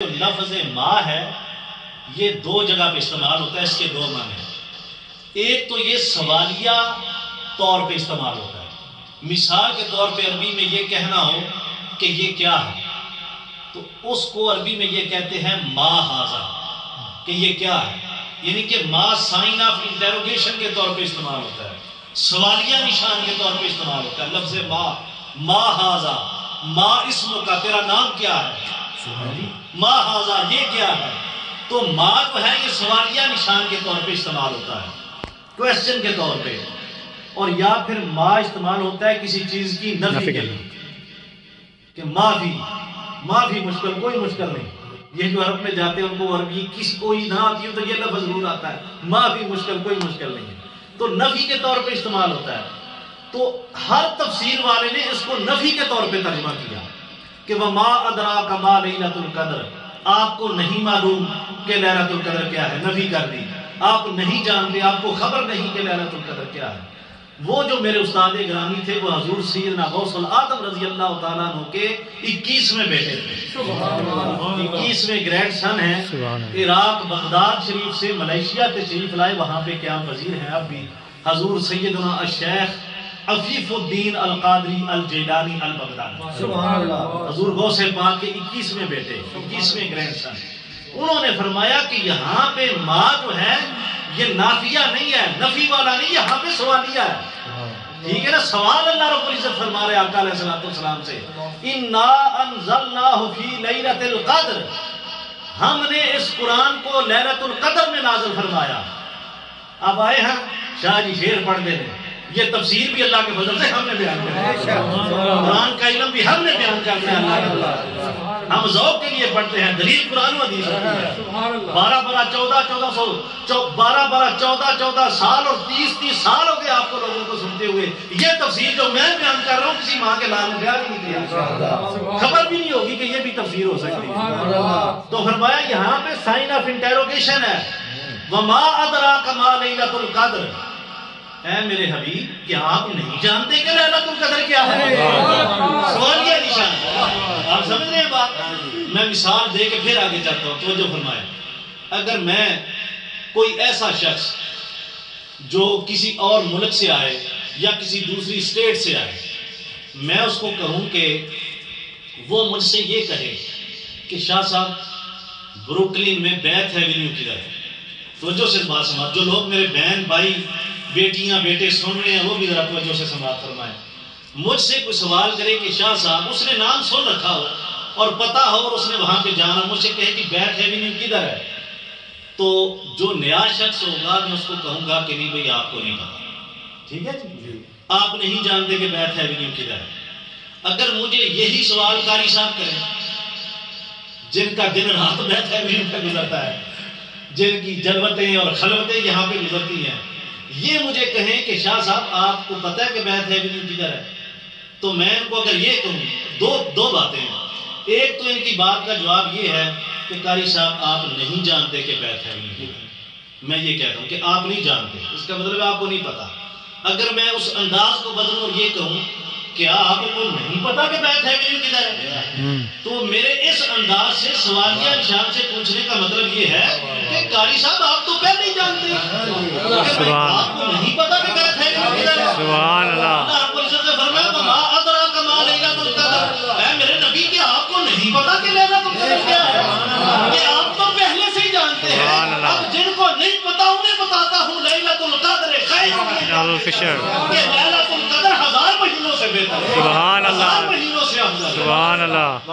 لفظ ما ہے یہ دو جگہ پہ استعمال ہوتا ہے، اس کے دو معنی ہیں۔ ایک تو یہ سوالیہ طور پہ استعمال ہوتا ہے، مثال کے طور پہ عربی میں یہ کہنا ہو کہ یہ کیا ہے تو اس کو عربی میں یہ کہتے ہیں ما ھذا، کہ یہ کیا ہے، یعنی کہ ما سائن آف انٹروگیشن کے طور پہ استعمال ہوتا ہے، سوالیہ نشان کے طور پہ استعمال ہوتا ہے۔ لفظ ما ھذا، ما اسم کا، تیرا نام کیا ہے، ما ھذا یہ کیا ہے، تو ما جو ہے یہ سوالیہ نشان کے طور پہ استعمال ہوتا ہے، کویسچن کے طور پہ، اور یا پھر ما استعمال ہوتا ہے کسی چیز کی نفی کے لیے، کہ معافی مشکل، کوئی مشکل نہیں۔ یہ جو عرب میں جاتے ہیں ان کو عربی کسی کوئی نہ آتی ہو تو یہ لفظ ضرور آتا ہے، معافی مشکل، کوئی مشکل نہیں ہے، تو نفی کے طور پہ استعمال ہوتا ہے۔ تو ہر تفسیر والے نے اس کو نفی کے طور پہ ترجمہ کیا کہ وما ادراک ما لیلۃ القدر، آپ کو نہیں معلوم کہ لیلۃ القدر کیا ہے، نفی کر دی، آپ نہیں جانتے، آپ کو خبر نہیں کہ لیلۃ القدر کیا ہے۔ وہ جو میرے استاد گرامی تھے وہ حضور سیدنا غوث العظم رضی اللہ تعالیٰ عنہ کے 21ویں بیٹے تھے، 21ویں گرینڈ سن ہیں۔ عراق بغداد شریف سے ملیشیا تشریف لائے، وہاں پہ قیام پذیر ہیں اب بھی حضور سیدنا الشیخ عفیف الدین القادری الجیلانی البغدادی، حضور غوث پاک کے 21ویں بیٹے، 21ویں گرینڈ سن۔ انہوں نے فرمایا کہ یہاں پہ ما جو ہے یہ نافیہ نہیں ہے، نفی والا نہیں، یہاں پہ سوالیہ ہے، ٹھیک ہے نا۔ سوال اللہ رب العزت فرما رہے آقا علیہ الصلوۃ والسلام سے، انا انزلناہ فی لیلۃ القدر، ہم نے اس قرآن کو لیلۃ القدر میں نازل فرمایا۔ اب آئے ہیں شاہ جی شعر پڑھ دے رہے، یہ تفسیر بھی اللہ کے فضل سے ہم نے بیان کیا، قرآن کا علم بھی ہم نے بیان کر دیا اللہ کے فضل سے۔ ہم ذوق کے لیے پڑھتے ہیں، دلیل قرآن و حدیث ہوتی ہے۔ 12 سال اور 30 سال ہو گئے آپ کو لوگوں کو سنتے ہوئے، یہ تفسیر جو میں بیان کر رہا ہوں کسی ماں کے لال میں خیال نہیں کیا، خبر بھی نہیں ہوگی کہ یہ بھی تفسیر ہو سکتی ہے۔ تو فرمایا یہاں پہ سائن آف انٹروگیشن ہے، وما ادراک ما لیلۃ القدر، اے میرے حبیب کیا آپ نہیں جانتے کہ لیلۃ القدر کیا ہے؟ سوالیہ نشان، آپ سمجھ رہے ہیں بات؟ میں مثال دے کے پھر آگے چلتا ہوں، توجہ فرمائیں۔ اگر میں کوئی ایسا شخص جو کسی اور ملک سے آئے یا کسی دوسری اسٹیٹ سے آئے، میں اس کو کہوں کہ وہ مجھ سے یہ کہے کہ شاہ صاحب بروکلین میں بیتھ ایونیو کدھر ہے، توجہ سے بات سماعت، جو لوگ میرے بہن بھائی بیٹیاں بیٹے سن رہے ہیں وہ بھی ذرا توجہ سے سماعت فرمائیں۔ مجھ سے کوئی سوال کرے کہ شاہ صاحب، اس نے نام سن رکھا ہو اور پتہ ہو اور اس نے وہاں پہ جانا، مجھ سے کہے کہ بیتھ ایونیو کدھر ہے، تو جو نیا شخص ہوگا میں اس کو کہوں گا کہ نہیں بھئی آپ کو نہیں پتا، ٹھیک ہے جی، آپ نہیں جانتے کہ بیتھ ایونیو کدھر ہے۔ اگر مجھے یہی سوال قاری صاحب کریں جن کا دن رات بیتھ ایونیو پہ گزرتا ہے، جن کی جلوتیں اور خلوتیں یہاں پہ گزرتی ہیں، یہ مجھے کہیں کہ شاہ صاحب آپ کو پتہ ہے کہ بیتھ ایونیو کدھر ہے، تو میں ان کو اگر یہ کہوں، دو باتیں ہیں۔ ایک تو ان کی بات کا جواب یہ ہے کہ قاری صاحب آپ نہیں جانتے کہ بیتھ ایونیو کدھر ہے، میں یہ کہتا ہوں کہ آپ نہیں جانتے، اس کا مطلب آپ کو نہیں پتا۔ اگر میں اس انداز کو بدلوں اور یہ کہوں کہ آپ کو نہیں پتا کہ بیتھ ایونیو کدھر ہے، تو میرے اس انداز سے سوالیہ نشان سے پوچھنے کا مطلب یہ ہے کہ قاری صاحب آپ تو پہلے ہی جانتے ہیں، آپ کو نہیں پتا کہ بیتھ ایونیو کدھر ہے۔ سبحان اللہ، اللہ رب العزت نے فرمایا وما ادراک ما لیلۃ القدر، اے میرے نبی کہ آپ کو نہیں پتا کہ لیلۃ القدر کیا ہے، کہ آپ تو پہلے سے ہی جانتے ہیں۔ اب جن کو نہیں پتا انہیں بتاتا ہوں لیلۃ القدر خیر من الف شہر، کہ لیلۃ القدر 1000 مہینوں سے بہتر ہے، 1000 مہینوں سے افضل ہے۔ سبحان اللہ۔